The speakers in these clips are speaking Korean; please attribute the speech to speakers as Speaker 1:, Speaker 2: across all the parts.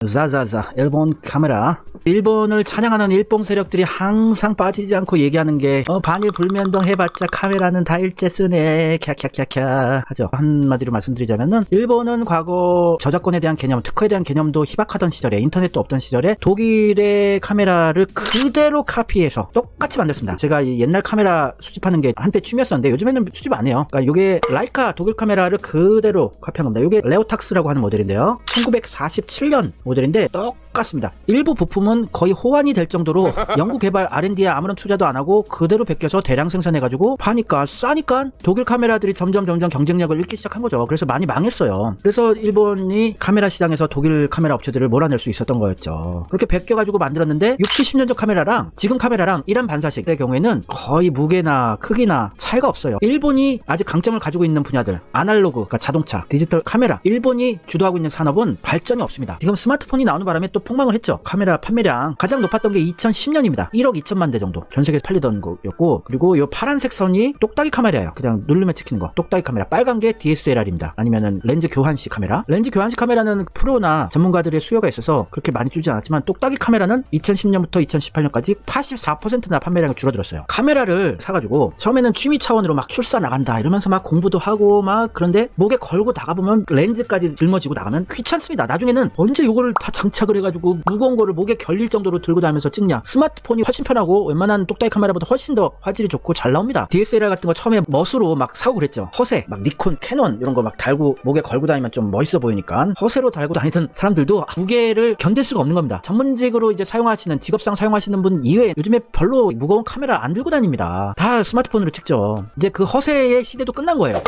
Speaker 1: 자자자, 일본 카메라. 일본을 찬양하는 일본 세력들이 항상 빠지지 않고 얘기하는 게 반일 불면동 해봤자 카메라는 다 일제 쓰네 캬캬캬캬 하죠. 한마디로 말씀드리자면은 일본은 과거 저작권에 대한 개념, 특허에 대한 개념도 희박하던 시절에, 인터넷도 없던 시절에 독일의 카메라를 그대로 카피해서 똑같이 만들었습니다. 제가 이 옛날 카메라 수집하는 게 한때 취미였었는데 요즘에는 수집 안 해요. 그러니까 요게 라이카 독일 카메라를 그대로 카피한 겁니다. 요게 레오탁스라고 하는 모델인데요, 1947년 모델인데 똑같습니다. 일부 부품은 거의 호환이 될 정도로 연구 개발 R&D에 아무런 투자도 안 하고 그대로 베껴서 대량 생산해가지고 파니까 싸니까 독일 카메라들이 점점 경쟁력을 잃기 시작한 거죠. 그래서 많이 망했어요. 그래서 일본이 카메라 시장에서 독일 카메라 업체들을 몰아낼 수 있었던 거였죠. 그렇게 베껴가지고 만들었는데 60, 70년 전 카메라랑 지금 카메라랑 이란 반사식의 경우에는 거의 무게나 크기나 차이가 없어요. 일본이 아직 강점을 가지고 있는 분야들, 아날로그, 그러니까 자동차, 디지털 카메라, 일본이 주도하고 있는 산업은 발전이 없습니다. 지금 스마트폰이 나오는 바람에 또 폭망을 했죠. 카메라 판매량 가장 높았던 게 2010년입니다. 1억 2천만 대 정도 전 세계에서 팔리던 거였고, 그리고 이 파란색 선이 똑딱이 카메라예요. 그냥 누르면 찍히는 거, 똑딱이 카메라. 빨간 게 DSLR입니다. 아니면은 렌즈 교환식 카메라. 렌즈 교환식 카메라는 프로나 전문가들의 수요가 있어서 그렇게 많이 줄지 않았지만, 똑딱이 카메라는 2010년부터 2018년까지 84%나 판매량이 줄어들었어요. 카메라를 사가지고 처음에는 취미 차원으로 막 출사 나간다 이러면서 막 공부도 하고 막, 그런데 목에 걸고 나가보면 렌즈까지 짊어지고 나가면 귀찮습니다. 나중에는 언제 요거를 다 장착을 해가지고 무거운 거를 목에 결릴 정도로 들고 다니면서 찍냐. 스마트폰이 훨씬 편하고 웬만한 똑딱이 카메라보다 훨씬 더 화질이 좋고 잘 나옵니다. DSLR 같은 거 처음에 멋으로 막 사고 그랬죠. 허세, 막 니콘, 캐논 이런 거 막 달고 목에 걸고 다니면 좀 멋있어 보이니까 허세로 달고 다니던 사람들도 무게를 견딜 수가 없는 겁니다. 전문직으로 이제 사용하시는, 직업상 사용하시는 분 이외에 요즘에 별로 무거운 카메라 안 들고 다닙니다. 다 스마트폰으로 찍죠. 이제 그 허세의 시대도 끝난 거예요.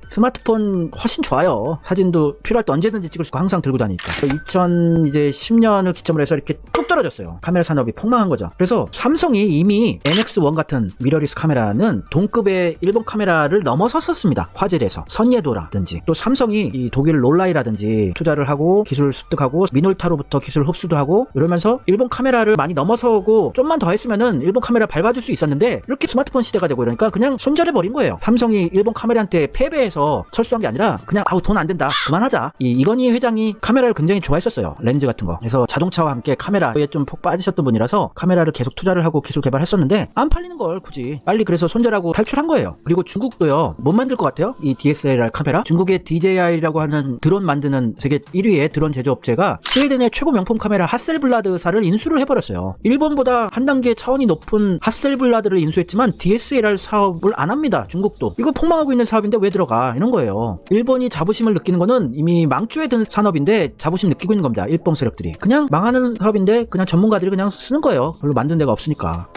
Speaker 1: 스마트폰 훨씬 좋아요. 사진도 필요할 때 언제든지 찍을 수 있고 항상 들고 다니니까. 2010년을 기점으로 해서 이렇게 뚝 떨어졌어요. 카메라 산업이 폭망한 거죠. 그래서 삼성이 이미 NX1 같은 미러리스 카메라는 동급의 일본 카메라를 넘어섰었습니다. 화질에서. 선예도라든지, 또 삼성이 이 독일 롤라이라든지 투자를 하고 기술 습득하고 미놀타로부터 기술 흡수도 하고 이러면서 일본 카메라를 많이 넘어서고, 좀만 더 했으면은 일본 카메라 밟아줄 수 있었는데, 이렇게 스마트폰 시대가 되고 이러니까 그냥 손절해버린 거예요. 삼성이 일본 카메라한테 패배해서 철수한 게 아니라 그냥 돈 안 된다, 그만하자. 이건희 회장이 카메라를 굉장히 좋아했었어요. 렌즈 같은 거. 그래서 자동차와 함께 카메라에 좀 폭 빠지셨던 분이라서 카메라를 계속 투자를 하고 기술 개발했었는데 안 팔리는 걸 굳이 빨리 그래서 손절하고 탈출한 거예요. 그리고 중국도요, 못 만들 것 같아요. 이 DSLR 카메라. 중국의 DJI라고 하는 드론 만드는 세계 1위의 드론 제조업체가 스웨덴의 최고 명품 카메라 하셀블라드사를 인수를 해버렸어요. 일본보다 한 단계 차원이 높은 하셀블라드를 인수했지만 DSLR 사업을 안 합니다. 중국도. 이거 폭망하고 있는 사업인데 왜 들어가? 이런 거예요. 일본이 자부심을 느끼는 거는 이미 망조에 든 산업인데 자부심 느끼고 있는 겁니다. 일본 세력들이. 그냥 망하는 사업인데 그냥 전문가들이 그냥 쓰는 거예요. 별로 만든 데가 없으니까.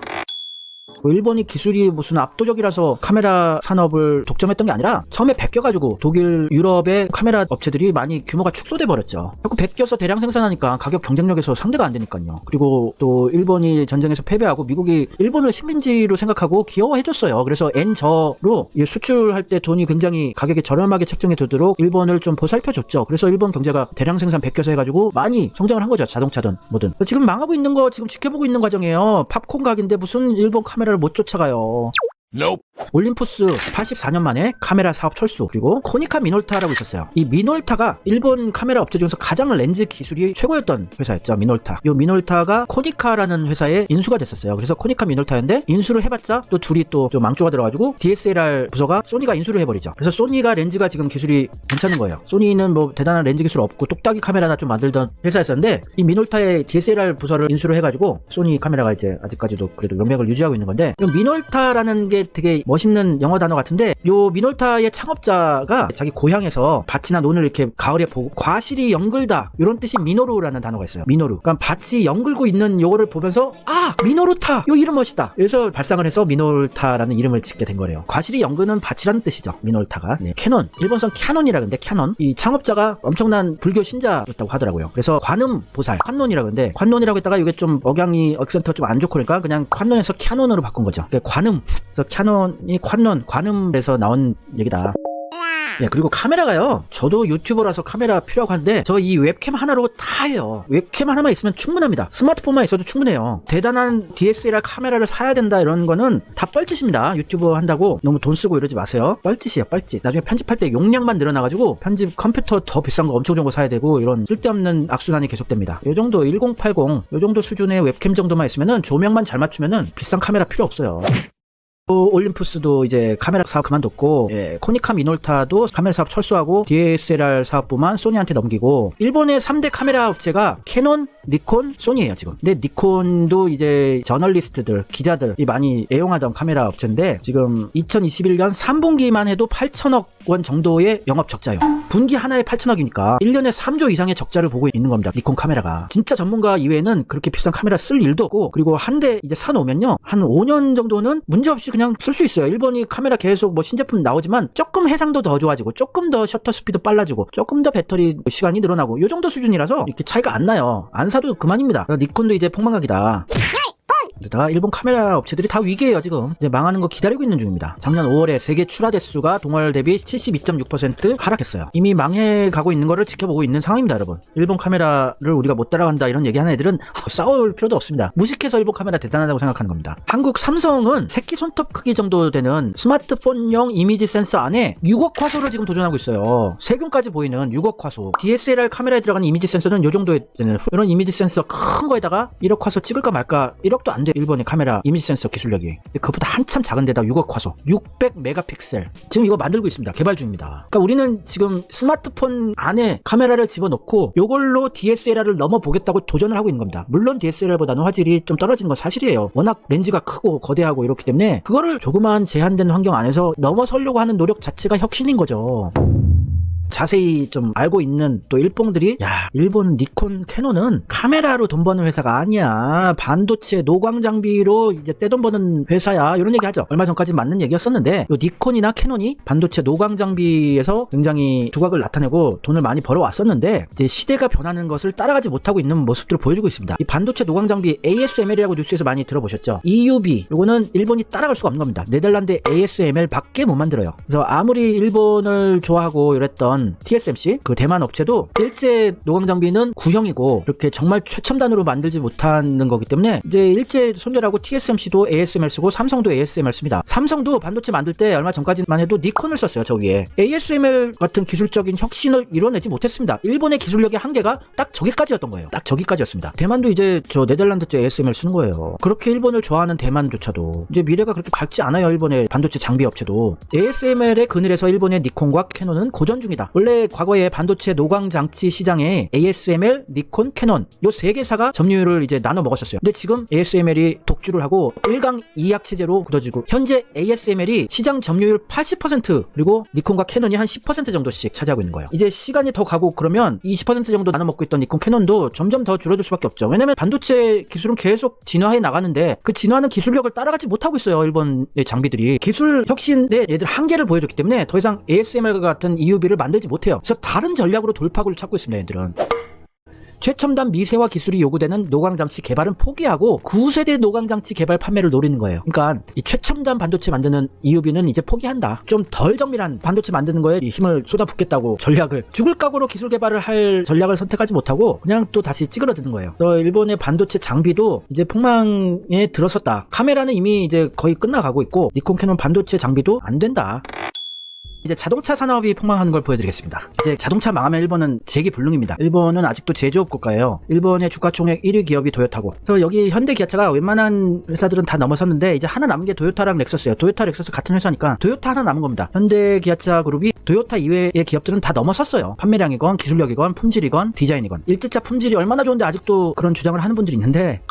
Speaker 1: 일본이 기술이 무슨 압도적이라서 카메라 산업을 독점했던 게 아니라 처음에 베껴가지고 독일, 유럽의 카메라 업체들이 많이 규모가 축소돼 버렸죠. 자꾸 베껴서 대량 생산하니까 가격 경쟁력에서 상대가 안 되니까요. 그리고 또 일본이 전쟁에서 패배하고 미국이 일본을 식민지로 생각하고 귀여워해줬어요. 그래서 엔저로 수출할 때 돈이 굉장히 가격이 저렴하게 책정이 되도록 일본을 좀 보살펴줬죠. 그래서 일본 경제가 대량 생산 베껴서 해가지고 많이 성장을 한 거죠. 자동차든 뭐든. 지금 망하고 있는 거 지금 지켜보고 있는 과정이에요. 팝콘 각인데 무슨 일본 카메라를 못 쫓아가요. Nope. 올림푸스 84년 만에 카메라 사업 철수. 그리고 코니카 미놀타라고 있었어요. 이 미놀타가 일본 카메라 업체 중에서 가장 렌즈 기술이 최고였던 회사였죠. 미놀타. 이 미놀타가 코니카라는 회사에 인수가 됐었어요. 그래서 코니카 미놀타였는데 인수를 해봤자 또 둘이 또 좀 망조가 들어가지고 DSLR 부서가 소니가 인수를 해버리죠. 그래서 소니가 렌즈가 지금 기술이 괜찮은 거예요. 소니는 뭐 대단한 렌즈 기술 없고 똑딱이 카메라나 좀 만들던 회사였었는데, 이 미놀타의 DSLR 부서를 인수를 해가지고 소니 카메라가 이제 아직까지도 그래도 명맥을 유지하고 있는 건데, 이 미놀타라는 게 되게 멋있는 영어 단어 같은데, 요 미놀타의 창업자가 자기 고향에서 밭이나 논을 이렇게 가을에 보고 과실이 연글다 이런 뜻이 미노루라는 단어가 있어요. 미노루. 그러니까 밭이 연글고 있는 요거를 보면서 미노루타, 요 이름 멋있다. 그래서 발상을 해서 미놀타라는 이름을 짓게 된 거래요. 과실이 연근은 밭이라는 뜻이죠. 미놀타가. 네. 캐논. 일본선 캐논이라 그러는데, 캐논. 이 창업자가 엄청난 불교 신자였다고 하더라고요. 그래서 관음 보살, 관논이라 그러는데, 관논이라고 했다가 이게 좀 억양이 억센트가 좀 안 좋고 그러니까 그냥 관논에서 캐논으로 바꾼 거죠. 그러니까 관음. 그래서 캐논이 관논, 관음에서 나온 얘기다. 예, 그리고 카메라가요. 저도 유튜버라서 카메라 필요하고 한데 저 이 웹캠 하나로 다 해요. 웹캠 하나만 있으면 충분합니다. 스마트폰만 있어도 충분해요. 대단한 DSLR 카메라를 사야 된다 이런 거는 다 뻘짓입니다. 유튜버 한다고 너무 돈 쓰고 이러지 마세요. 뻘짓이에요, 뻘짓. 나중에 편집할 때 용량만 늘어나가지고 편집 컴퓨터 더 비싼 거 엄청 좋은 거 사야 되고 이런 쓸데없는 악순환이 계속됩니다. 요 정도 1080, 요 정도 수준의 웹캠 정도만 있으면은 조명만 잘 맞추면은 비싼 카메라 필요 없어요. 올림푸스도 이제 카메라 사업 그만뒀고, 예, 코니카 미놀타도 카메라 사업 철수하고 DSLR 사업부만 소니한테 넘기고, 일본의 3대 카메라 업체가 캐논, 니콘, 소니예요 지금. 근데 니콘도 이제 저널리스트들, 기자들이 많이 애용하던 카메라 업체인데 지금 2021년 3분기만 해도 8천억 원 정도의 영업 적자요. 분기 하나에 8천억이니까 1년에 3조 이상의 적자를 보고 있는 겁니다. 니콘 카메라가. 진짜 전문가 이외에는 그렇게 비싼 카메라 쓸 일도 없고, 그리고 한 대 이제 사놓으면요, 한 5년 정도는 문제없이 그냥 쓸 수 있어요. 일본이 카메라 계속 뭐 신제품 나오지만 조금 해상도 더 좋아지고, 조금 더 셔터 스피드 빨라지고, 조금 더 배터리 시간이 늘어나고, 요 정도 수준이라서 이렇게 차이가 안 나요. 안 사도 그만입니다. 니콘도 이제 폭망각이다. 게다가 일본 카메라 업체들이 다 위기예요 지금. 이제 망하는 거 기다리고 있는 중입니다. 작년 5월에 세계 출하 대수가 동월 대비 72.6% 하락했어요. 이미 망해가고 있는 거를 지켜보고 있는 상황입니다 여러분. 일본 카메라를 우리가 못 따라간다 이런 얘기하는 애들은 싸울 필요도 없습니다. 무식해서 일본 카메라 대단하다고 생각하는 겁니다. 한국 삼성은 새끼 손톱 크기 정도 되는 스마트폰용 이미지 센서 안에 6억 화소를 지금 도전하고 있어요. 세균까지 보이는 6억 화소. DSLR 카메라에 들어가는 이미지 센서는 요 정도에 되는, 이런 이미지 센서 큰 거에다가 1억 화소 찍을까 말까. 1억도 안 돼. 일본의 카메라 이미지 센서 기술력이. 근데 그것보다 한참 작은 데다 6억 화소, 600 메가픽셀. 지금 이거 만들고 있습니다. 개발 중입니다. 그러니까 우리는 지금 스마트폰 안에 카메라를 집어넣고 요걸로 DSLR을 넘어보겠다고 도전을 하고 있는 겁니다. 물론 DSLR보다는 화질이 좀 떨어지는 건 사실이에요. 워낙 렌즈가 크고 거대하고 이렇기 때문에 그거를 조그만 제한된 환경 안에서 넘어서려고 하는 노력 자체가 혁신인 거죠. 자세히 좀 알고 있는 또 일봉들이, 야, 일본 니콘, 캐논은 카메라로 돈 버는 회사가 아니야. 반도체 노광 장비로 이제 떼돈 버는 회사야. 이런 얘기 하죠. 얼마 전까지 맞는 얘기였었는데, 요 니콘이나 캐논이 반도체 노광 장비에서 굉장히 두각을 나타내고 돈을 많이 벌어왔었는데, 이제 시대가 변하는 것을 따라가지 못하고 있는 모습들을 보여주고 있습니다. 이 반도체 노광 장비 ASML이라고 뉴스에서 많이 들어보셨죠? EUV, 요거는 일본이 따라갈 수가 없는 겁니다. 네덜란드 ASML 밖에 못 만들어요. 그래서 아무리 일본을 좋아하고 이랬던 TSMC, 그 대만 업체도 일제 노광 장비는 구형이고 이렇게 정말 최첨단으로 만들지 못하는 거기 때문에 이제 일제 손절하고 TSMC도 ASML 쓰고 삼성도 ASML 씁니다. 삼성도 반도체 만들 때 얼마 전까지만 해도 니콘을 썼어요. 저 위에. ASML 같은 기술적인 혁신을 이뤄내지 못했습니다. 일본의 기술력의 한계가 딱 저기까지였던 거예요. 딱 저기까지였습니다. 대만도 이제 저 네덜란드 쪽 ASML 쓰는 거예요. 그렇게 일본을 좋아하는 대만조차도 이제 미래가 그렇게 밝지 않아요. 일본의 반도체 장비 업체도. ASML의 그늘에서 일본의 니콘과 캐논은 고전 중이다. 원래 과거에 반도체 노광 장치 시장에 ASML, 니콘, 캐논 요 세 개사가 점유율을 이제 나눠 먹었었어요. 근데 지금 ASML이 독주를 하고 1강 2약 체제로 굳어지고, 현재 ASML이 시장 점유율 80%, 그리고 니콘과 캐논이 한 10% 정도씩 차지하고 있는 거예요. 이제 시간이 더 가고 그러면 이 10% 정도 나눠 먹고 있던 니콘, 캐논도 점점 더 줄어들 수밖에 없죠. 왜냐면 반도체 기술은 계속 진화해 나가는데 그 진화하는 기술력을 따라가지 못하고 있어요. 일본의 장비들이. 기술 혁신의 얘들 한계를 보여줬기 때문에 더 이상 ASML 같은 EUV를 만들지 못해요. 그래서 다른 전략으로 돌파구를 찾고 있습니다. 얘들은. 최첨단 미세화 기술이 요구되는 노광장치 개발은 포기하고 9세대 노광장치 개발 판매를 노리는 거예요. 그러니까 이 최첨단 반도체 만드는 EUV는 이제 포기한다. 좀 덜 정밀한 반도체 만드는 거에 힘을 쏟아붓겠다고 전략을, 죽을 각오로 기술 개발을 할 전략을 선택하지 못하고 그냥 또 다시 찌그러드는 거예요. 그래서 일본의 반도체 장비도 이제 폭망에 들어섰다. 카메라는 이미 이제 거의 끝나가고 있고 니콘, 캐논 반도체 장비도 안 된다. 이제 자동차 산업이 폭망하는 걸 보여드리겠습니다. 이제 자동차 망하면 일본은 재기불능입니다. 일본은 아직도 제조업 국가예요. 일본의 주가총액 1위 기업이 도요타고, 그래서 여기 현대 기아차가 웬만한 회사들은 다 넘어섰는데 이제 하나 남은 게 도요타랑 렉서스예요. 도요타, 렉서스 같은 회사니까 도요타 하나 남은 겁니다. 현대 기아차 그룹이 도요타 이외의 기업들은 다 넘어섰어요. 판매량이건 기술력이건 품질이건 디자인이건. 일제차 품질이 얼마나 좋은데 아직도 그런 주장을 하는 분들이 있는데,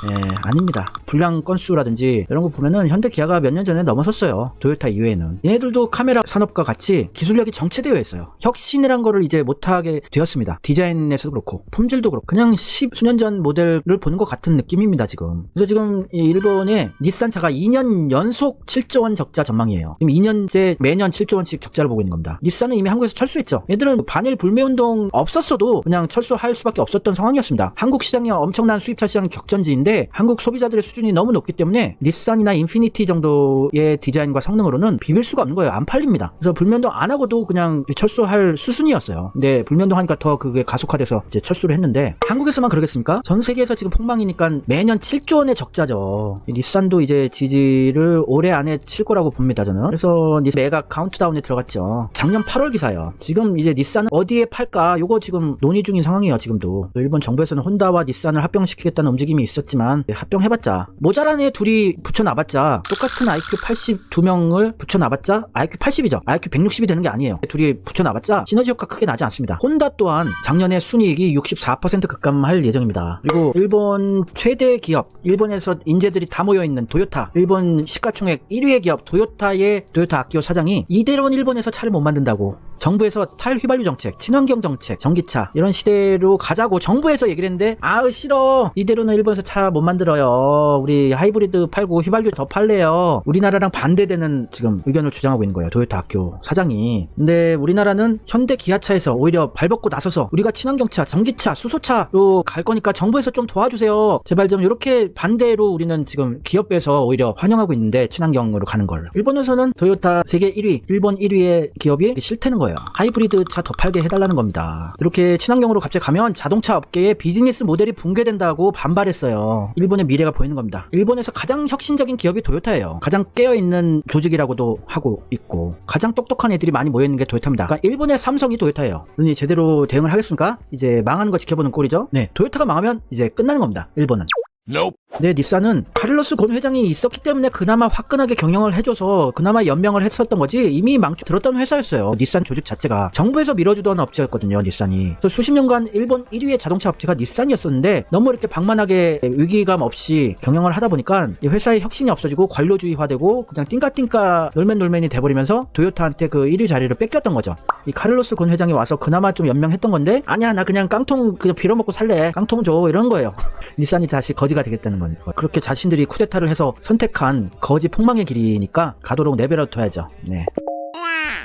Speaker 1: 아닙니다. 불량 건수라든지 이런 거 보면은 현대 기아가 몇 년 전에 넘어섰어요. 도요타 이외에는. 얘네들도 카메라 산업과 같이 기술력이 정체되어 있어요. 혁신이란 거를 이제 못하게 되었습니다. 디자인에서도 그렇고 품질도 그렇고 그냥 수년 전 모델을 보는 것 같은 느낌입니다 지금. 그래서 지금 이 일본의 닛산차가 2년 연속 7조 원 적자 전망이에요. 지금 2년째 매년 7조 원씩 적자를 보고 있는 겁니다. 닛산은 이미 한국에서 철수했죠. 얘들은 반일 불매운동 없었어도 그냥 철수할 수밖에 없었던 상황이었습니다. 한국 시장이 엄청난 수입차 시장 격전지인데 한국 소비자들의 수준이 너무 높기 때문에 닛산이나 인피니티 정도의 디자인과 성능으로는 비빌 수가 없는 거예요. 안 팔립니다. 그래서 불매운동 안 하고도 그냥 철수할 수순이었어요. 근데 불면동 하니까 더 그게 가속화돼서 이제 철수를 했는데, 한국에서만 그러겠습니까? 전 세계에서 지금 폭망이니까 매년 7조 원의 적자죠. 닛산도 이제 지지를 올해 안에 칠 거라고 봅니다, 저는. 그래서 매각 카운트다운에 들어갔죠. 작년 8월 기사예요. 지금 이제 닛산은 어디에 팔까? 요거 지금 논의 중인 상황이에요, 지금도. 일본 정부에서는 혼다와 닛산을 합병시키겠다는 움직임이 있었지만, 합병해봤자 모자란 애 둘이 붙여놔봤자, 똑같은 IQ 82명을 붙여놔봤자 IQ 80이죠. IQ 160이 되는 게 아니에요. 둘이 붙여놔봤자 시너지 효과 크게 나지 않습니다. 혼다 또한 작년에 순이익이 64% 급감할 예정입니다. 그리고 일본 최대 기업, 일본에서 인재들이 다 모여있는 도요타, 일본 시가총액 1위의 기업 도요타의 도요타 아키오 사장이 이대로는 일본에서 차를 못 만든다고, 정부에서 탈휘발유 정책, 친환경 정책, 전기차 이런 시대로 가자고 정부에서 얘기를 했는데, 아으 싫어, 이대로는 일본에서 차 못 만들어요, 우리 하이브리드 팔고 휘발유 더 팔래요, 우리나라랑 반대되는 지금 의견을 주장하고 있는 거예요, 도요타 아키오 사장이. 근데 우리나라는 현대 기아차에서 오히려 발벗고 나서서 우리가 친환경차, 전기차, 수소차로 갈 거니까 정부에서 좀 도와주세요, 제발 좀, 이렇게 반대로 우리는 지금 기업에서 오히려 환영하고 있는데, 친환경으로 가는 걸. 일본에서는 토요타 세계 1위, 일본 1위의 기업이 싫다는 거예요. 하이브리드 차 더 팔게 해달라는 겁니다. 이렇게 친환경으로 갑자기 가면 자동차 업계의 비즈니스 모델이 붕괴된다고 반발했어요. 일본의 미래가 보이는 겁니다. 일본에서 가장 혁신적인 기업이 도요타예요. 가장 깨어있는 조직이라고도 하고 있고, 가장 똑똑한 애들이 많이 모여있는 게 도요타입니다. 그러니까 일본의 삼성이 도요타예요. 그러니 제대로 대응을 하겠습니까? 이제 망하는 거 지켜보는 꼴이죠. 네, 도요타가 망하면 이제 끝나는 겁니다, 일본은.
Speaker 2: Nope.
Speaker 1: 네, 닛산은 카를로스 곤 회장이 있었기 때문에 그나마 화끈하게 경영을 해줘서 그나마 연명을 했었던 거지, 이미 망쳐 들었던 회사였어요. 닛산 조직 자체가 정부에서 밀어주던 업체였거든요, 닛산이. 그래서 수십 년간 일본 1위의 자동차 업체가 닛산이었었는데, 너무 이렇게 방만하게 위기감 없이 경영을 하다 보니까 이 회사의 혁신이 없어지고 관료주의화되고 그냥 띵까띵까 놀맨놀맨이 돼버리면서 도요타한테 그 1위 자리를 뺏겼던 거죠. 이 카를로스 곤 회장이 와서 그나마 좀 연명했던 건데, 아니야, 나 그냥 깡통 그냥 빌어먹고 살래, 깡통 줘, 이런 거예요. 닛산이 다시 거지가 되겠다는 거예요. 그렇게 자신들이 쿠데타를 해서 선택한 거지 폭망의 길이니까 가도록 내버려 둬야죠. 네.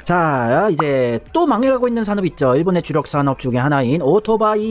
Speaker 1: 자, 이제 또 망해가고 있는 산업이 있죠. 일본의 주력 산업 중에 하나인 오토바이.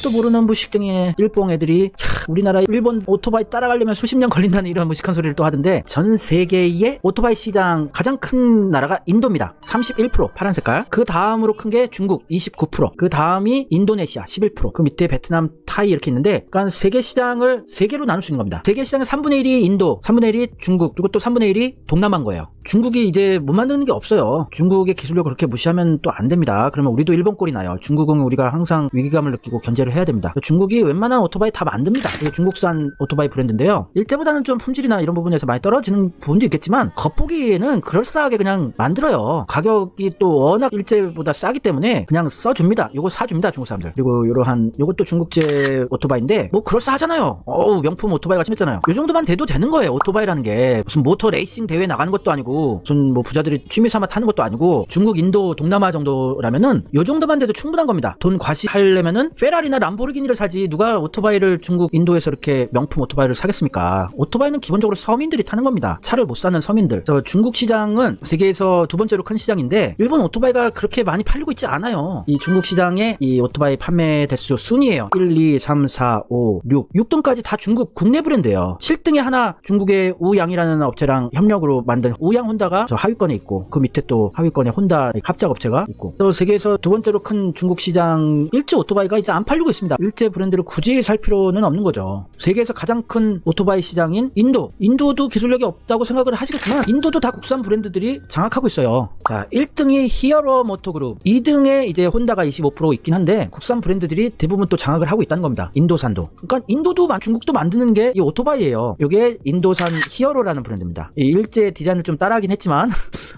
Speaker 1: 또 모르는 무식 등의 일봉 애들이 우리나라 일본 오토바이 따라가려면 수십 년 걸린다는 이런 무식한 소리를 또 하던데, 전 세계의 오토바이 시장 가장 큰 나라가 인도입니다. 31%, 파란 색깔. 그 다음으로 큰 게 중국 29%, 그 다음이 인도네시아 11%, 그 밑에 베트남, 타이 이렇게 있는데, 그러니까 세계 시장을 세 개로 나눌 수 있는 겁니다. 세계 시장의 3분의 1이 인도, 3분의 1이 중국, 그리고 또 3분의 1이 동남아인 거예요. 중국이 이제 못 만드는 게 없어요. 중국의 기술력을 그렇게 무시하면 또 안 됩니다. 그러면 우리도 일본 꼴이 나요. 중국은 우리가 항상 위기감을 느끼고 견제를 해야 됩니다. 중국이 웬만한 오토바이 다 만듭니다. 이게 중국산 오토바이 브랜드인데요, 일제보다는 좀 품질이나 이런 부분에서 많이 떨어지는 부분도 있겠지만 겉보기에는 그럴싸하게 그냥 만들어요. 가격이 또 워낙 일제보다 싸기 때문에 그냥 써줍니다. 요거 사줍니다, 중국 사람들. 그리고 요것도 중국제 오토바이인데 뭐 그럴싸하잖아요. 어우, 명품 오토바이 같이 했잖아요. 요 정도만 돼도 되는 거예요. 오토바이라는 게 무슨 모터 레이싱 대회 나가는 것도 아니고, 무슨 뭐 부자들이 취미 삼아 타는 것도 아니고, 중국, 인도, 동남아 정도라면은 요 정도만 돼도 충분한 겁니다. 돈 과시하려면은 페라리나 람보르기니를 사지, 누가 오토바이를 중국, 인도에서 이렇게 명품 오토바이를 사겠습니까? 오토바이는 기본적으로 서민들이 타는 겁니다. 차를 못 사는 서민들. 그래서 중국 시장은 세계에서 두 번째로 큰 시장인데, 일본 오토바이가 그렇게 많이 팔리고 있지 않아요. 이 중국 시장의 이 오토바이 판매 대수 순위예요. 1, 2, 3, 4, 5, 6. 6등까지 다 중국 국내 브랜드예요. 7등에 하나 중국의 우양이라는 업체랑 협력으로 만든 우양 혼다가 저 하위권에 있고, 그 밑에 또 하위권에 혼다 합작 업체가 있고. 또 세계에서 두 번째로 큰 중국 시장 일제 오토바이가 이제 안 팔리고 있습니다. 일제 브랜드를 굳이 살 필요는 없는 거죠. 세계에서 가장 큰 오토바이 시장인 인도도 기술력이 없다고 생각을 하시겠지만, 인도도 다 국산 브랜드들이 장악하고 있어요. 자, 1등이 히어로 모토그룹, 2등에 이제 혼다가 25% 있긴 한데, 국산 브랜드들이 대부분 또 장악을 하고 있다는 겁니다. 인도산도. 그러니까 인도도 중국도 만드는 게 이 오토바이예요. 이게 인도산 히어로라는 브랜드입니다. 이 일제 디자인을 좀 따라하긴 했지만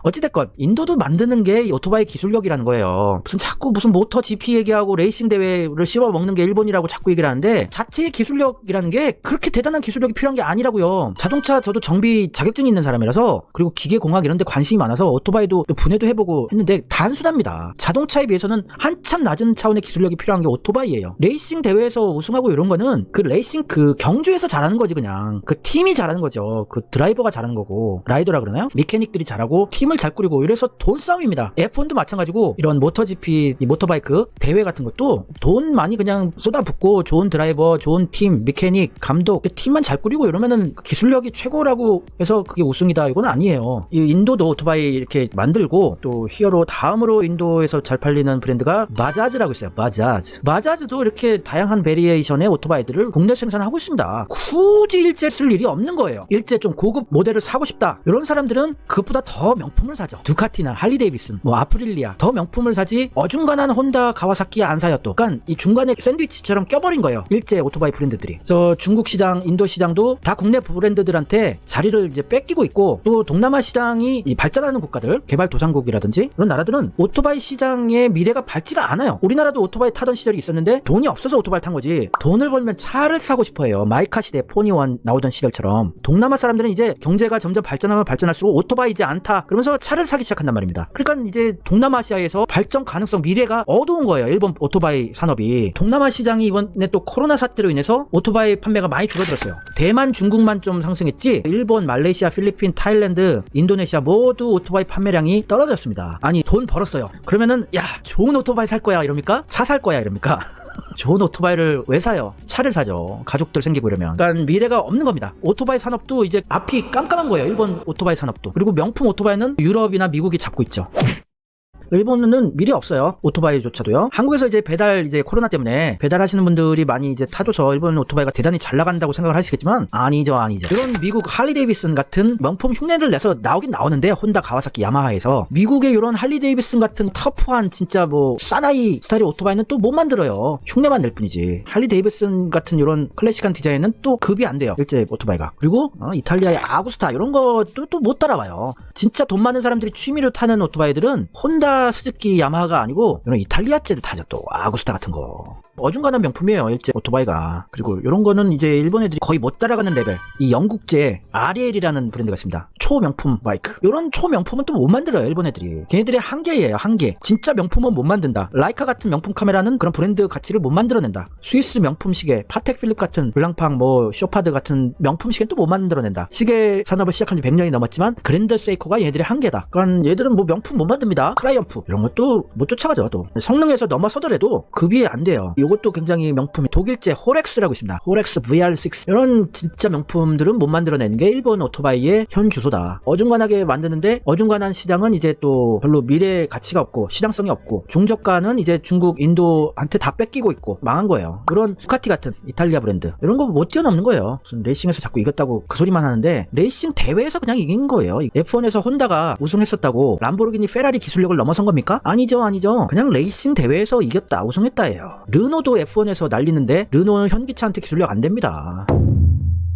Speaker 1: 어찌됐건 인도도 만드는 게 이 오토바이 기술력이라는 거예요. 자꾸 무슨 모터 GP 얘기하고 레이싱 대회를 씹어 먹는 게 일본이라고 자꾸 얘기를 하는데, 자체의 기술력이라는 게 그렇게 대단한 기술력이 필요한 게 아니라고요. 자동차 저도 정비 자격증이 있는 사람이라서, 그리고 기계공학 이런 데 관심이 많아서 오토바이도 분해도 해보고 했는데 단순합니다. 자동차에 비해서는 한참 낮은 차원의 기술력이 필요한 게 오토바이예요. 레이싱 대회에서 우승하고 이런 거는 그 레이싱 그 경주에서 잘하는 거지. 그냥 그 팀이 잘하는 거죠. 그 드라이버가 잘하는 거고, 라이더라 그러나요? 메케닉들이 잘하고 팀을 잘 꾸리고 이래서 돈 싸움입니다. F1도 마찬가지고 이런 모터GP, 이 모터바이크 대회 같은 것도 돈 많이 그냥 쏟아붓고 좋은 드라이버, 좋은 팀, 메케닉, 감독, 팀만 잘 꾸리고 이러면은 기술력이 최고라고 해서 그게 우승이다 이건 아니에요. 이 인도도 오토바이 이렇게 만들고 또 히어로 다음으로 인도에서 잘 팔리는 브랜드가 마자즈라고 있어요. 마자즈도 이렇게 다양한 베리에이션의 오토바이들을 국내 생산하고 있습니다. 굳이 일제 쓸 일이 없는 거예요. 일제 좀 고급 모델을 사고 싶다 이런 사람들은 그것보다 더 명품을 사죠. 두카티나 할리데이비슨, 뭐 아프릴리아 더 명품을 사지 어중간한 혼다, 가와사키 안 사요. 또 그러니까 이 중간에 샌드위치처럼 껴버린 거예요. 일제 오토바이 브랜드들이. 그래서 중국 시장, 인도 시장도 다 국내 브랜드들한테 자리를 이제 뺏기고 있고, 또 동남아 시장이 이 발전하는 국가들, 개발도상국이라든지 이런 나라들은 오토바이 시장의 미래가 밝지가 않아요. 우리나라도 오토바이 타던 시절이 있었는데 돈이 없어서 오토바이 탄 거지. 돈을 벌면 차를 사고 싶어해요. 마이카 시대 포니원 나오던 시절처럼. 동남아 사람들은 이제 경제가 점점 발전하면 발전할수록 오토바이 이제 안 타. 그러면서 차를 사기 시작한단 말입니다. 그러니까 이제 동남아시아에서 발전 가능성, 미래가 어두운 거예요. 일본 오토바이 산업이. 동남아 시장이 이번에 또 코로나 사태로 인해서 오토바이 판매가 많이 줄어들었어요. 대만, 중국만 좀 상승했지 일본, 말레이시아, 필리핀, 타일랜드, 인도네시아 모두 오토바이 판매량이 떨어졌습니다. 아니 돈 벌었어요. 그러면은 야 좋은 오토바이 살 거야 이럽니까? 차 살 거야 이럽니까? 좋은 오토바이를 왜 사요? 차를 사죠. 가족들 생기고 이러면. 그러니까 미래가 없는 겁니다. 오토바이 산업도 이제 앞이 깜깜한 거예요. 일본 오토바이 산업도. 그리고 명품 오토바이는 유럽이나 미국이 잡고 있죠. 일본은 미래 없어요. 오토바이조차도요. 한국에서 이제 배달, 이제 코로나 때문에 배달하시는 분들이 많이 이제 타줘서 일본 오토바이가 대단히 잘 나간다고 생각을 하시겠지만 아니죠. 이런 미국 할리데이비슨 같은 명품 흉내를 내서 나오긴 나오는데, 혼다, 가와사키, 야마하에서 미국의 이런 할리데이비슨 같은 터프한 진짜 뭐 사나이 스타일의 오토바이는 또 못 만들어요. 흉내만 낼 뿐이지. 할리데이비슨 같은 이런 클래식한 디자인은 또 급이 안 돼요. 일제 오토바이가. 그리고 이탈리아의 아구스타 이런 것도 또 못 따라와요. 진짜 돈 많은 사람들이 취미로 타는 오토바이들은 혼다, 스즈키, 야마하가 아니고 이런 이탈리아제들 타죠. 또 아구스타 같은 거 어중간한 명품이에요. 일제 오토바이가. 그리고 이런 거는 이제 일본 애들이 거의 못 따라가는 레벨. 이 영국제 RL이라는 브랜드가 있습니다. 초명품 바이크. 이런 초명품은 또 못 만들어요. 일본 애들이. 걔네들의 한계예요. 한계. 진짜 명품은 못 만든다. 라이카 같은 명품 카메라는 그런 브랜드 가치를 못 만들어낸다. 스위스 명품 시계, 파텍 필립 같은, 블랑팡, 뭐 쇼파드 같은 명품 시계는 또 못 만들어낸다. 시계 산업을 시작한 지 100년이 넘었지만 그랜드 세이코가 얘네들의 한계다. 그러니까 얘들은 뭐 명품 못 만듭니다. 트라이엄프 이런 것도 못 쫓아가죠. 또 성능에서 넘어서더라도 급이 안 돼요. 이것도 굉장히 명품이 독일제 호렉스라고 있습니다. 호렉스 VR6 이런 진짜 명품들은 못 만들어내는 게 일본 오토바이의 현 주소다. 어중간하게 만드는데 어중간한 시장은 이제 또 별로 미래 가치가 없고 시장성이 없고, 중저가는 이제 중국, 인도한테 다 뺏기고 있고 망한 거예요. 그런 두카티 같은 이탈리아 브랜드 이런 거 못 뛰어넘는 거예요. 무슨 레이싱에서 자꾸 이겼다고 그 소리만 하는데 레이싱 대회에서 그냥 이긴 거예요. F1에서 혼다가 우승했었다고 람보르기니, 페라리 기술력을 넘어선 겁니까? 아니죠. 그냥 레이싱 대회에서 이겼다, 우승했다예요. 르노도 F1에서 날리는데 르노는 현기차한테 기술력 안 됩니다.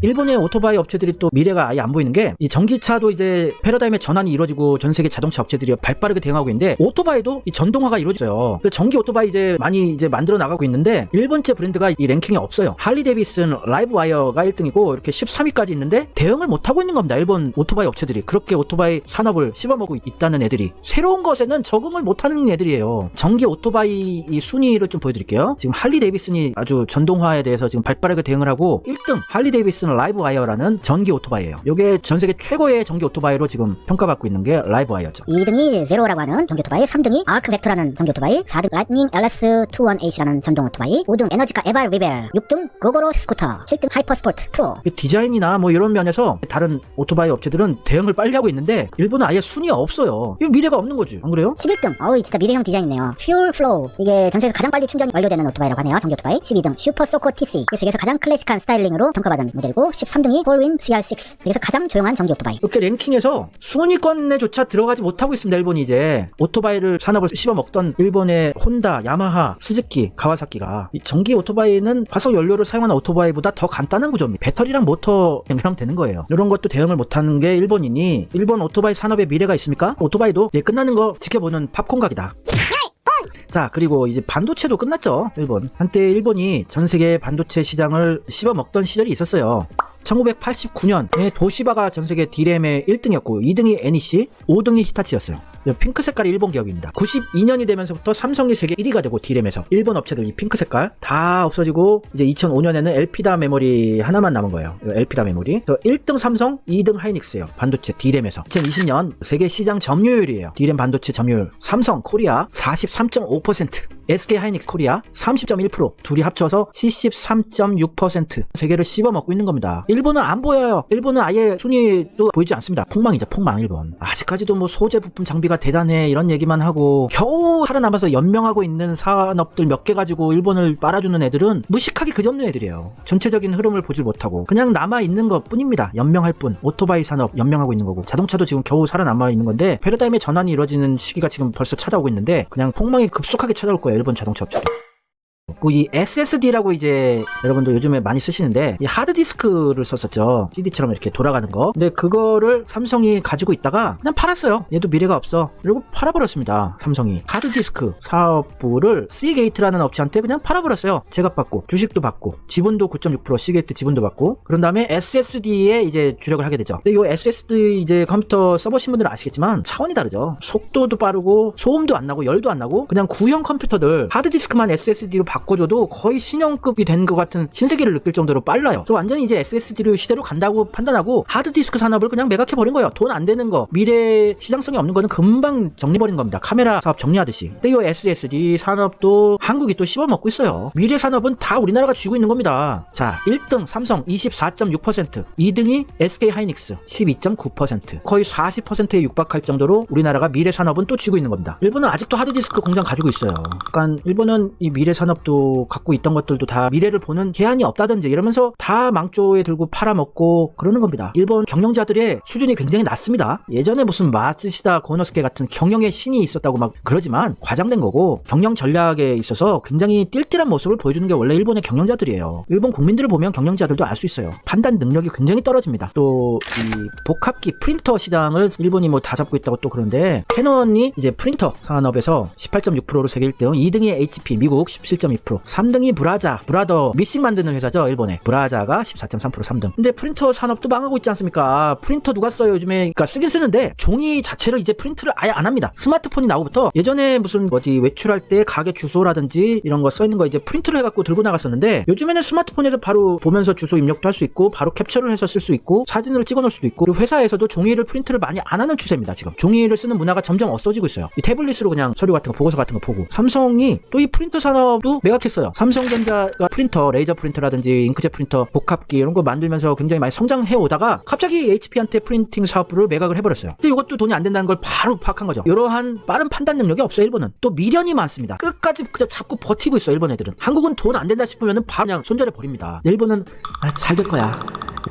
Speaker 1: 일본의 오토바이 업체들이 또 미래가 아예 안 보이는 게, 이 전기차도 이제 패러다임의 전환이 이루어지고 전 세계 자동차 업체들이 발빠르게 대응하고 있는데, 오토바이도 이 전동화가 이루어져요. 전기 오토바이 이제 많이 이제 만들어 나가고 있는데 일본제 브랜드가 이 랭킹에 없어요. 할리데이비슨, 라이브와이어가 1등이고 이렇게 13위까지 있는데 대응을 못 하고 있는 겁니다. 일본 오토바이 업체들이. 그렇게 오토바이 산업을 씹어먹고 있다는 애들이. 새로운 것에는 적응을 못 하는 애들이에요. 전기 오토바이 이 순위를 좀 보여드릴게요. 지금 할리데이비슨이 아주 전동화에 대해서 지금 발빠르게 대응을 하고 1등 할리데이비슨 라이브와이어라는 전기 오토바이예요. 이게 전 세계 최고의 전기 오토바이로 지금 평가받고 있는 게 라이브와이어죠.
Speaker 2: 2등이 제로라고 하는 전기 오토바이, 3등이 아크 벡터라는 전기 오토바이, 4등 라이트닝 LS21H라는 전동 오토바이, 5등 에너지카 에발 리벨, 6등 고고로 스쿠터, 7등 하이퍼스포트 프로.
Speaker 1: 디자인이나 뭐 이런 면에서 다른 오토바이 업체들은 대응을 빨리 하고 있는데 일본은 아예 순위가 없어요. 이거 미래가 없는 거지. 안 그래요?
Speaker 2: 11등 진짜 미래형 디자인이네요. 퓨얼 플로우, 이게 전 세계에서 가장 빨리 충전이 완료되는 오토바이라고 하네요. 전기 오토바이. 12등 슈퍼 소코 TC, 이게 세계에서 가장 클래식한 스타일링으로 평가받은 모델이고, 13등이 폴윈 CR6, 여기서 가장 조용한 전기 오토바이.
Speaker 1: 이렇게 랭킹에서 순위권에조차 들어가지 못하고 있습니다. 일본이 이제 오토바이를 산업을 씹어먹던 일본의 혼다, 야마하, 스즈키, 가와사키가 이 전기 오토바이는 화석 연료를 사용하는 오토바이보다 더 간단한 구조입니다. 배터리랑 모터 연결하면 되는 거예요. 이런 것도 대응을 못하는 게 일본이니 일본 오토바이 산업의 미래가 있습니까? 오토바이도 이제 끝나는 거 지켜보는 팝콘 각이다. 자, 그리고 이제 반도체도 끝났죠. 일본. 한때 일본이 전 세계 반도체 시장을 씹어먹던 시절이 있었어요. 1989년에 도시바가 전 세계 D램의 1등이었고 2등이 NEC, 5등이 히타치였어요. 핑크 색깔이 일본 기업입니다. 92년이 되면서부터 삼성이 세계 1위가 되고 D램에서 일본 업체들 이 핑크 색깔 다 없어지고 이제 2005년에는 LP다 메모리 하나만 남은 거예요. LP다 메모리. 1등 삼성, 2등 하이닉스예요. 반도체 D램에서. 2020년 세계 시장 점유율이에요. D램 반도체 점유율. 삼성 코리아 43.5%, SK 하이닉스 코리아 30.1%, 둘이 합쳐서 73.6% 세계를 씹어먹고 있는 겁니다. 일본은 안 보여요. 일본은 아예 순위도 보이지 않습니다. 폭망이죠, 폭망. 일본 아직까지도 뭐 소재 부품 장비가 대단해 이런 얘기만 하고 겨우 살아남아서 연명하고 있는 산업들 몇 개 가지고 일본을 빨아주는 애들은 무식하게 그지없는 애들이에요. 전체적인 흐름을 보질 못하고 그냥 남아있는 것 뿐입니다. 연명할 뿐. 오토바이 산업 연명하고 있는 거고 자동차도 지금 겨우 살아남아 있는 건데 패러다임의 전환이 이루어지는 시기가 지금 벌써 찾아오고 있는데 그냥 폭망이 급속하게 찾아올 거예요. 일본 자동차 업체도. 이 SSD라고 이제 여러분들 요즘에 많이 쓰시는데 이 하드디스크를 썼었죠. CD처럼 이렇게 돌아가는 거. 근데 그거를 삼성이 가지고 있다가 그냥 팔았어요. 얘도 미래가 없어. 그리고 팔아버렸습니다. 삼성이. 하드디스크 사업부를 C게이트라는 업체한테 그냥 팔아버렸어요. 제값 받고 주식도 받고 지분도 9.6% C게이트 지분도 받고 그런 다음에 SSD에 이제 주력을 하게 되죠. 근데 이 SSD 이제 컴퓨터 써보신 분들은 아시겠지만 차원이 다르죠. 속도도 빠르고 소음도 안 나고 열도 안 나고 그냥 구형 컴퓨터들 하드디스크만 SSD로 바꿔줘도 거의 신형급이 된 것 같은 신세계를 느낄 정도로 빨라요. 그래서 완전히 이제 SSD 시대로 간다고 판단하고 하드디스크 산업을 그냥 매각해버린 거예요. 돈 안 되는 거, 미래 시장성이 없는 거는 금방 정리버린 겁니다. 카메라 사업 정리하듯이. 근데 이 SSD 산업도 한국이 또 씹어먹고 있어요. 미래 산업은 다 우리나라가 쥐고 있는 겁니다. 자, 1등 삼성 24.6%, 2등이 SK 하이닉스 12.9%, 거의 40%에 육박할 정도로 우리나라가 미래 산업은 또 쥐고 있는 겁니다. 일본은 아직도 하드디스크 공장 가지고 있어요. 그러니까 일본은 이 미래 산업도 갖고 있던 것들도 다 미래를 보는 계한이 없다든지 이러면서 다 망조에 들고 팔아먹고 그러는 겁니다. 일본 경영자들의 수준이 굉장히 낮습니다. 예전에 무슨 마츠시다 고노스케 같은 경영의 신이 있었다고 막 그러지만 과장된 거고 경영 전략에 있어서 굉장히 띨띨한 모습을 보여주는 게 원래 일본의 경영자들이에요. 일본 국민들을 보면 경영자들도 알 수 있어요. 판단 능력이 굉장히 떨어집니다. 또 이 복합기 프린터 시장을 일본이 뭐 다 잡고 있다고 또 그러는데 캐논이 이제 프린터 산업에서 18.6%로 세계 1등, 2등이 HP 미국 17.2%, 3등이 브라더 미싱 만드는 회사죠. 일본에 브라자가 14.3% 3등. 근데 프린터 산업도 망하고 있지 않습니까? 프린터 누가 써요 요즘에? 그러니까 쓰긴 쓰는데 종이 자체를 이제 프린트를 아예 안 합니다. 스마트폰이 나오고부터 예전에 무슨 어디 외출할 때 가게 주소라든지 이런 거 써있는 거 이제 프린트를 해갖고 들고 나갔었는데 요즘에는 스마트폰에서 바로 보면서 주소 입력도 할 수 있고 바로 캡처를 해서 쓸 수 있고 사진을 찍어 놓을 수도 있고 그리고 회사에서도 종이를 프린트를 많이 안 하는 추세입니다. 지금 종이를 쓰는 문화가 점점 없어지고 있어요. 이 태블릿으로 그냥 서류 같은 거 보고서 같은 거 보고 삼성이 또 이 프린터 산업도 매각했어요. 삼성전자가 프린터, 레이저 프린터라든지 잉크젯 프린터, 복합기 이런 거 만들면서 굉장히 많이 성장해 오다가 갑자기 HP한테 프린팅 사업부를 매각을 해버렸어요. 근데 이것도 돈이 안 된다는 걸 바로 파악한 거죠. 이러한 빠른 판단 능력이 없어요. 일본은. 또 미련이 많습니다. 끝까지 그냥 잡고 버티고 있어요. 일본 애들은. 한국은 돈 안 된다 싶으면 바로 그냥 손절해 버립니다. 일본은 잘 될 거야.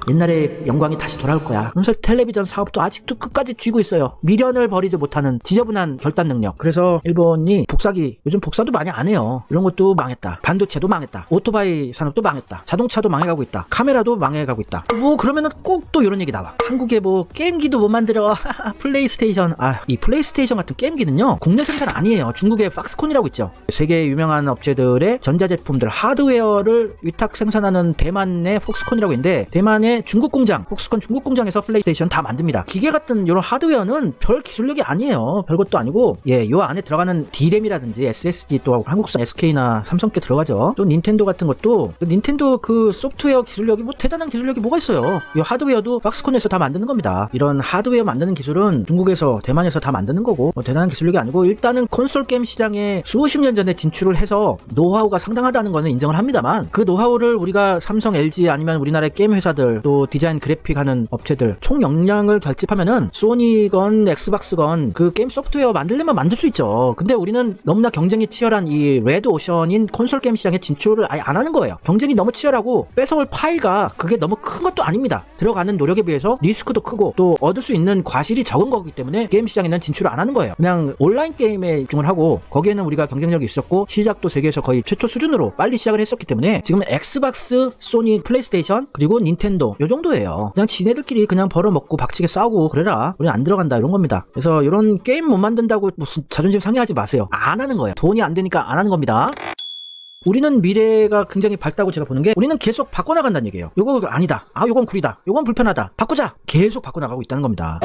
Speaker 1: 옛날에 영광이 다시 돌아올 거야. 그래서 텔레비전 사업도 아직도 끝까지 쥐고 있어요. 미련을 버리지 못하는 지저분한 결단 능력. 그래서 일본이 복사기, 요즘 복사도 많이 안 해요. 이런 것도 망했다. 반도체도 망했다. 오토바이 산업도 망했다. 자동차도 망해가고 있다. 카메라도 망해가고 있다. 뭐 그러면은 꼭 또 이런 얘기 나와. 한국에 뭐 게임기도 못 만들어. 플레이스테이션. 이 플레이스테이션 같은 게임기는요 국내 생산 아니에요. 중국의 박스콘이라고 있죠. 세계 유명한 업체들의 전자제품들 하드웨어를 위탁 생산하는 대만의 폭스콘이라고 있는데 대만의 중국 공장, 폭스콘 중국 공장에서 플레이스테이션 다 만듭니다. 기계 같은 이런 하드웨어는 별 기술력이 아니에요. 별것도 아니고 요 안에 들어가는 D램이라든지 SSD 또 한국산 SK나 삼성께 들어가죠. 또 닌텐도 같은 것도 닌텐도 그 소프트웨어 기술력이 뭐 대단한 기술력이 뭐가 있어요. 이 하드웨어도 박스콘에서 다 만드는 겁니다. 이런 하드웨어 만드는 기술은 중국에서 대만에서 다 만드는 거고 뭐 대단한 기술력이 아니고 일단은 콘솔 게임 시장에 수십 년 전에 진출을 해서 노하우가 상당하다는 거는 인정을 합니다만 그 노하우를 우리가 삼성, LG 아니면 우리나라의 게임 회사들 또 디자인 그래픽 하는 업체들 총 역량을 결집하면은 소니건 엑스박스건 그 게임 소프트웨어 만들려면 만들 수 있죠. 근데 우리는 너무나 경쟁이 치열한 이 레드 오션인 콘솔 게임 시장에 진출을 아예 안 하는 거예요. 경쟁이 너무 치열하고 뺏어올 파이가 그게 너무 큰 것도 아닙니다. 들어가는 노력에 비해서 리스크도 크고 또 얻을 수 있는 과실이 적은 거기 때문에 게임 시장에는 진출을 안 하는 거예요. 그냥 온라인 게임에 집중을 하고 거기에는 우리가 경쟁력이 있었고 시작도 세계에서 거의 최초 수준으로 빨리 시작을 했었기 때문에 지금 엑스박스, 소니, 플레이스테이션 그리고 닌텐도 요 정도예요. 그냥 지네들끼리 그냥 벌어먹고 박치게 싸우고 그래라. 우린 안 들어간다 이런 겁니다. 그래서 이런 게임 못 만든다고 무슨 자존심 상해하지 마세요. 안 하는 거예요. 돈이 안 되니까 안 하는 겁니다. 우리는 미래가 굉장히 밝다고 제가 보는 게 우리는 계속 바꿔나간다는 얘기예요. 요거 아니다. 요건 구리다. 요건 불편하다. 바꾸자. 계속 바꿔나가고 있다는 겁니다.